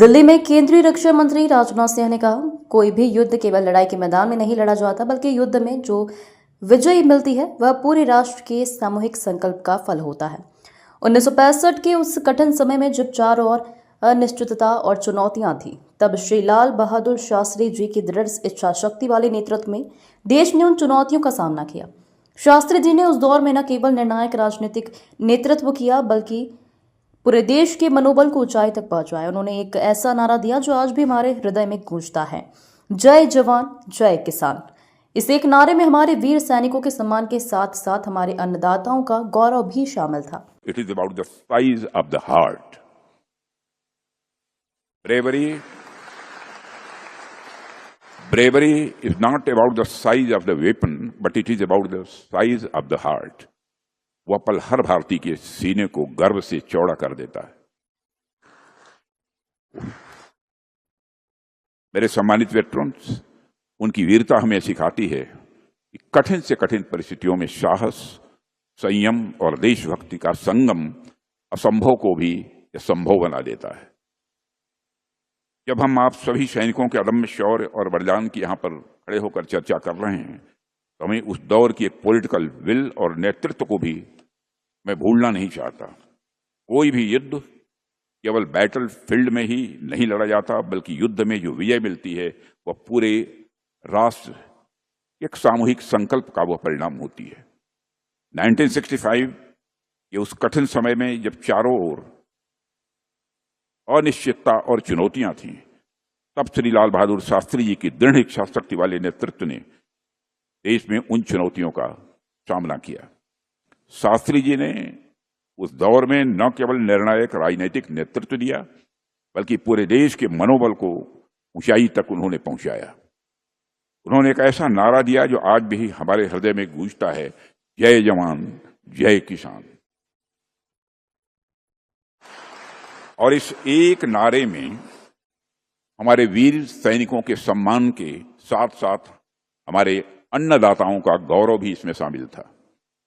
दिल्ली में केंद्रीय रक्षा मंत्री राजनाथ सिंह ने कहा, कोई भी युद्ध केवल लड़ाई के मैदान में नहीं लड़ा जाता, बल्कि युद्ध में जो विजय मिलती है वह पूरे राष्ट्र के सामूहिक संकल्प का फल होता है। 1965 के उस कठिन समय में जब चारों ओर अनिश्चितता और चुनौतियां थी, तब श्री लाल बहादुर शास्त्री जी की दृढ़ इच्छा शक्ति वाले नेतृत्व में देश ने उन चुनौतियों का सामना किया। शास्त्री जी ने उस दौर में न केवल निर्णायक राजनीतिक नेतृत्व किया, बल्कि पूरे देश के मनोबल को ऊंचाई तक पहुंचाया। उन्होंने एक ऐसा नारा दिया जो आज भी हमारे हृदय में गूंजता है, जय जवान जय किसान। इस एक नारे में हमारे वीर सैनिकों के सम्मान के साथ साथ हमारे अन्नदाताओं का गौरव भी शामिल था। It is about the size of the heart. Bravery is not about the size of the weapon, but it is about the size of the heart. वह पल हर भारतीय के सीने को गर्व से चौड़ा कर देता है। मेरे सम्मानित वेटरन्स, उनकी वीरता हमें सिखाती है कि कठिन से कठिन परिस्थितियों में साहस, संयम और देशभक्ति का संगम असंभव को भी संभव बना देता है। जब हम आप सभी सैनिकों के अदम्य शौर्य और बलिदान की यहाँ पर खड़े होकर चर्चा कर रहे हैं, तो हमें उस दौर की एक पॉलिटिकल विल और नेतृत्व को भी मैं भूलना नहीं चाहता। कोई भी युद्ध केवल बैटल फील्ड में ही नहीं लड़ा जाता, बल्कि युद्ध में जो विजय मिलती है वह पूरे राष्ट्र एक सामूहिक संकल्प का वह परिणाम होती है। 1965 के उस कठिन समय में जब चारों ओर अनिश्चितता और चुनौतियां थीं, तब श्री लाल बहादुर शास्त्री जी की दृढ़ इच्छा शक्ति वाले नेतृत्व ने देश में उन चुनौतियों का सामना किया। शास्त्री जी ने उस दौर में न केवल निर्णायक राजनीतिक नेतृत्व दिया, बल्कि पूरे देश के मनोबल को ऊंचाई तक उन्होंने पहुंचाया। उन्होंने एक ऐसा नारा दिया जो आज भी हमारे हृदय में गूंजता है, जय जवान जय किसान। और इस एक नारे में हमारे वीर सैनिकों के सम्मान के साथ साथ हमारे अन्नदाताओं का गौरव भी इसमें शामिल था।